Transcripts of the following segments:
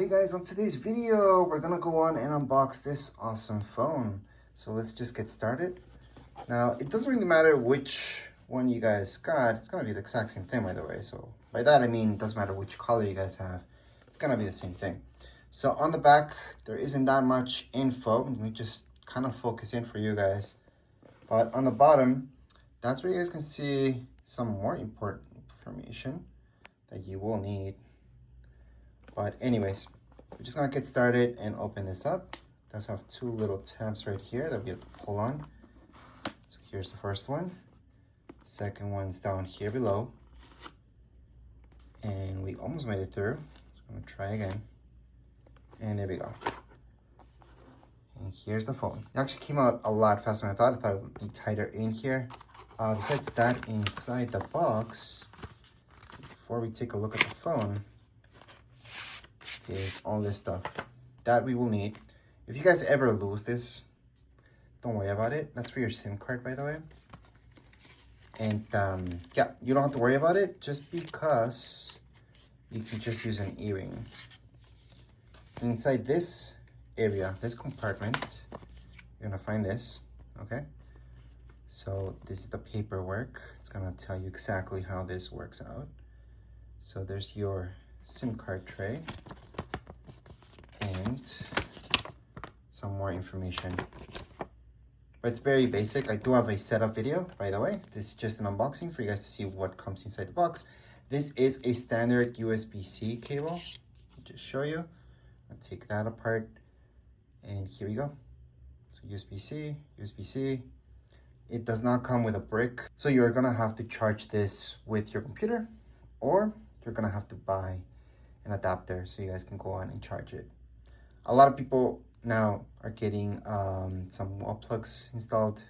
Hey guys, on today's video, we're gonna go on and unbox this awesome phone. So let's just get started. Now, it doesn't really matter which one you guys got. It's gonna be the exact same thing, by the way. So by that, I mean, it doesn't matter which color you guys have. It's gonna be the same thing. So on the back, there isn't that much info. Let me just kind of focus in for you guys. But on the bottom, that's where you guys can see some more important information that you will need. But anyways, we're just gonna get started and open this up. It does have two little tabs right here that we have to pull on. So here's the first one. Second one's down here below. And we almost made it through. So I'm gonna try again. And there we go. And here's the phone. It actually came out a lot faster than I thought. I thought it would be tighter in here. Besides that, inside the box, before we take a look at the phone, is all this stuff that we will need. If you guys ever lose this, don't worry about it. That's for your SIM card, by the way. And yeah, you don't have to worry about it just because you can just use an earring. And inside this area, this compartment, you're gonna find this, okay? So this is the paperwork. It's gonna tell you exactly how this works out. So there's your SIM card tray and some more information. But it's very basic. I do have a setup video, by the way. This is just an unboxing for you guys to see what comes inside the box. This is a standard USB-C cable. I'll just show you. I'll take that apart. And here we go. So USB-C, USB-C. It does not come with a brick. So you're gonna have to charge this with your computer, or you're gonna have to buy an adapter so you guys can go on and charge it. A lot of people now are getting some wall plugs installed,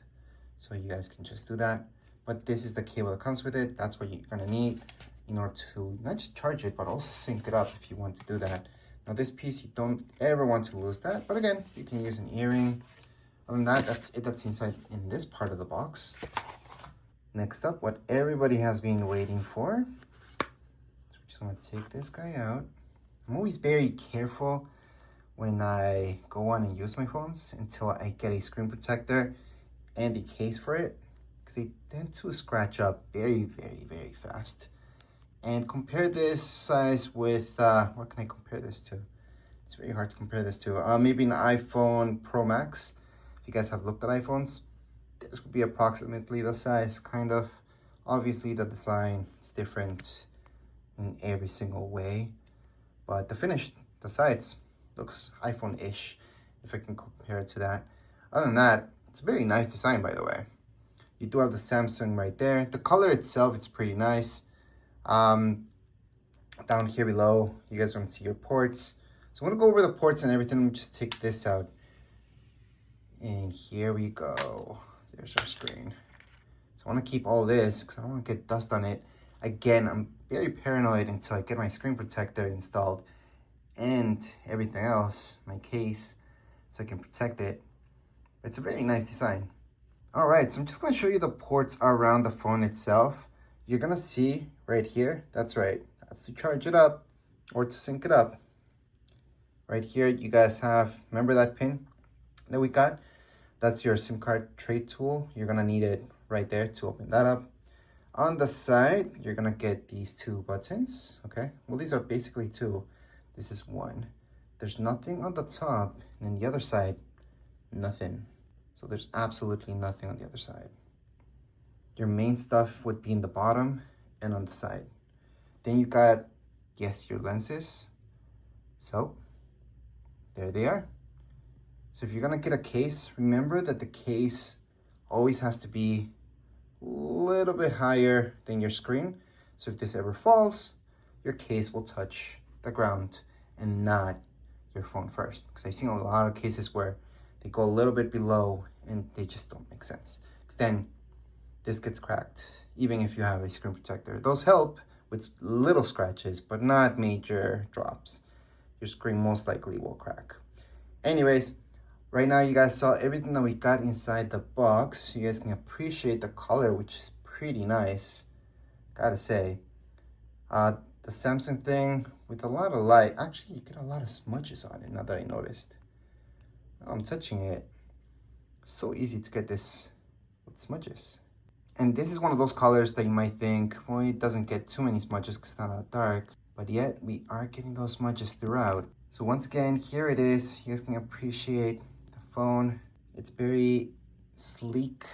so you guys can just do that. But this is the cable that comes with it. That's what you're gonna need in order to not just charge it, but also sync it up if you want to do that. Now this piece, you don't ever want to lose that, but again, you can use an earring. Other than that, that's it. That's inside in this part of the box. Next up, what everybody has been waiting for. So we're just gonna take this guy out. I'm always very careful when I go on and use my phones until I get a screen protector and a case for it, because they tend to scratch up very, very, very fast. And compare this size with, what can I compare this to? It's very hard to compare this to. Maybe an iPhone Pro Max. If you guys have looked at iPhones, this would be approximately the size, kind of. Obviously, the design is different in every single way, but the finish, the sides, looks iPhone-ish, if I can compare it to that. Other than that, it's a very nice design, by the way. You do have the Samsung right there. The color itself, it's pretty nice. Down here below, you guys are gonna see your ports. So I'm gonna go over the ports and everything. Let me just take this out. And here we go. There's our screen. So I wanna keep all this because I don't wanna get dust on it. Again, I'm very paranoid until I get my screen protector installed and everything else, my case, so I can protect it. It's a very nice design. All right, so I'm just gonna show you the ports around the phone itself. You're gonna see right here, that's right, that's to charge it up or to sync it up. Right here, you guys have, remember that pin that we got? That's your SIM card tray tool. You're gonna need it right there to open that up. On the side, you're gonna get these two buttons, okay? Well, these are basically two. This is one. There's nothing on the top, and then the other side, nothing. So there's absolutely nothing on the other side. Your main stuff would be in the bottom and on the side. Then you got, yes, your lenses. So there they are. So if you're gonna get a case, remember that the case always has to be a little bit higher than your screen. So if this ever falls, your case will touch the ground and not your phone first. Because I've seen a lot of cases where they go a little bit below and they just don't make sense. Because then this gets cracked, even if you have a screen protector. Those help with little scratches, but not major drops. Your screen most likely will crack. Anyways, right now you guys saw everything that we got inside the box. You guys can appreciate the color, which is pretty nice, gotta say. The Samsung thing with a lot of light. Actually, you get a lot of smudges on it now that I noticed. Now I'm touching it. So easy to get this with smudges. And this is one of those colors that you might think, well, it doesn't get too many smudges because it's not that dark, but yet we are getting those smudges throughout. So once again, here it is. You guys can appreciate the phone. It's very sleek.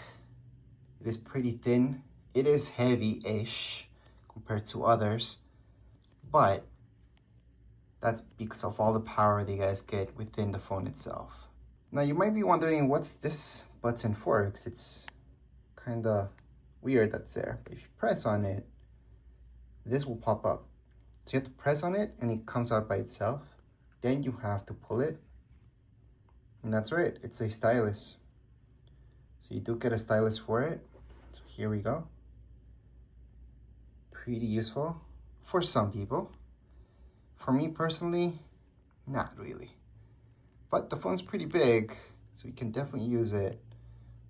It is pretty thin. It is heavy-ish compared to others, but that's because of all the power that you guys get within the phone itself. Now you might be wondering, what's this button for? Because it's kind of weird that's there. But if you press on it, this will pop up. So you have to press on it and it comes out by itself. Then you have to pull it. And that's right, it's a stylus. So you do get a stylus for it. So here we go. Pretty useful for some people. For me personally, not really. But the phone's pretty big, so you can definitely use it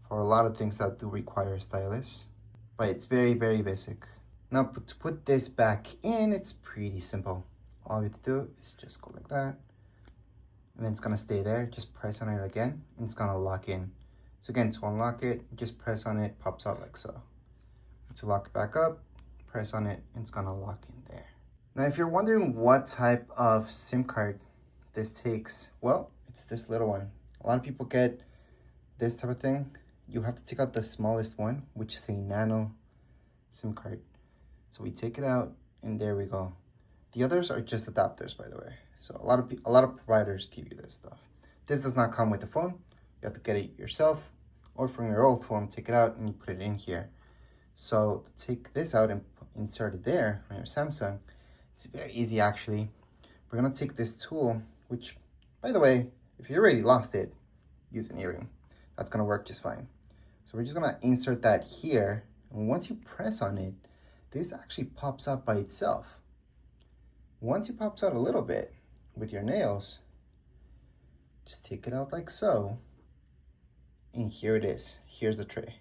for a lot of things that do require a stylus. But it's very, very basic. Now to put this back in, it's pretty simple. All you have to do is just go like that. And then it's gonna stay there. Just press on it again, and it's gonna lock in. So again, to unlock it, just press on it, pops out like so. To lock it back up, press on it, and it's gonna lock in there. Now, if you're wondering what type of SIM card this takes, well, it's this little one. A lot of people get this type of thing. You have to take out the smallest one, which is a nano SIM card. So we take it out, and there we go. The others are just adapters, by the way. So a lot of providers give you this stuff. This does not come with the phone. You have to get it yourself, or from your old phone, take it out and you put it in here. So to take this out and insert it there on your Samsung, it's very easy actually. We're gonna take this tool, which, by the way, if you already lost it, use an earring. That's gonna work just fine. So we're just gonna insert that here, and once you press on it, this actually pops up by itself. Once it pops out a little bit with your nails, just take it out like so, and here it is. Here's the tray.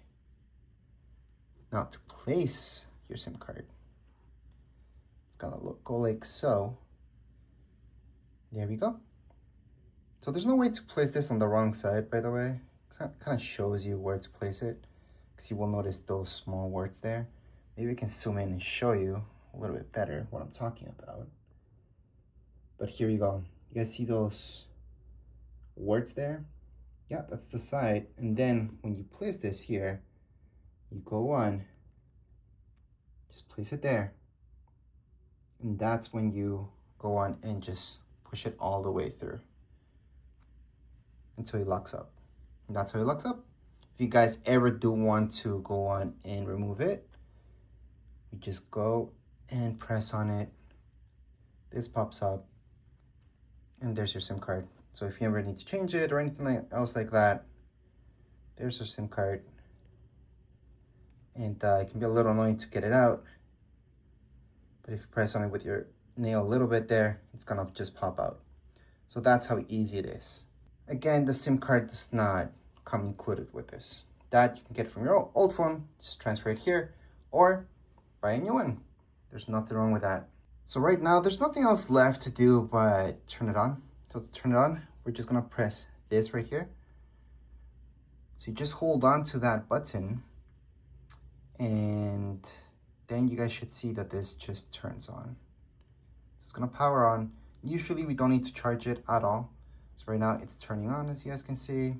Now to place your SIM card, it's gonna go like so. There we go. So there's no way to place this on the wrong side, by the way. It kind of shows you where to place it, because you will notice those small words there. Maybe I can zoom in and show you a little bit better what I'm talking about. But here you go. You guys see those words there? Yeah, that's the side. And then when you place this here, you go on, just place it there. And that's when you go on and just push it all the way through until it locks up. And that's how it locks up. If you guys ever do want to go on and remove it, you just go and press on it. This pops up, and there's your SIM card. So if you ever need to change it or anything else like that, there's your SIM card. And it can be a little annoying to get it out, but if you press on it with your nail a little bit there, it's gonna just pop out. So that's how easy it is. Again, the SIM card does not come included with this. That you can get from your old phone, just transfer it here, or buy a new one. There's nothing wrong with that. So right now, there's nothing else left to do but turn it on. So to turn it on, we're just gonna press this right here. So you just hold on to that button, and then you guys should see that this just turns on. It's gonna power on. Usually we don't need to charge it at all. So right now it's turning on, as you guys can see.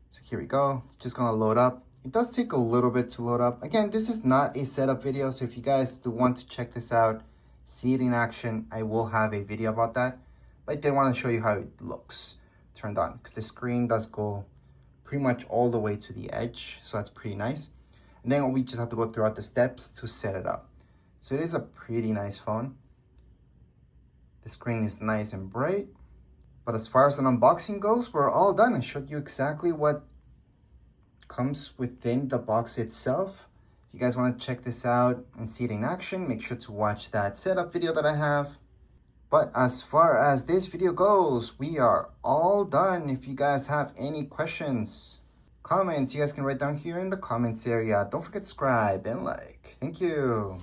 So here we go. It's just gonna load up. It does take a little bit to load up. Again, this is not a setup video, so if you guys do want to check this out, see it in action, I will have a video about that. But I did want to show you how it looks turned on, because the screen does go pretty much all the way to the edge, so that's pretty nice. And then we just have to go throughout the steps to set it up. So it is a pretty nice phone. The screen is nice and bright. But as far as an unboxing goes, we're all done. I showed you exactly what comes within the box itself. If you guys want to check this out and see it in action, make sure to watch that setup video that I have. But as far as this video goes, we are all done. If you guys have any questions, comments, you guys can write down here in the comments area. Don't forget to subscribe and like. Thank you.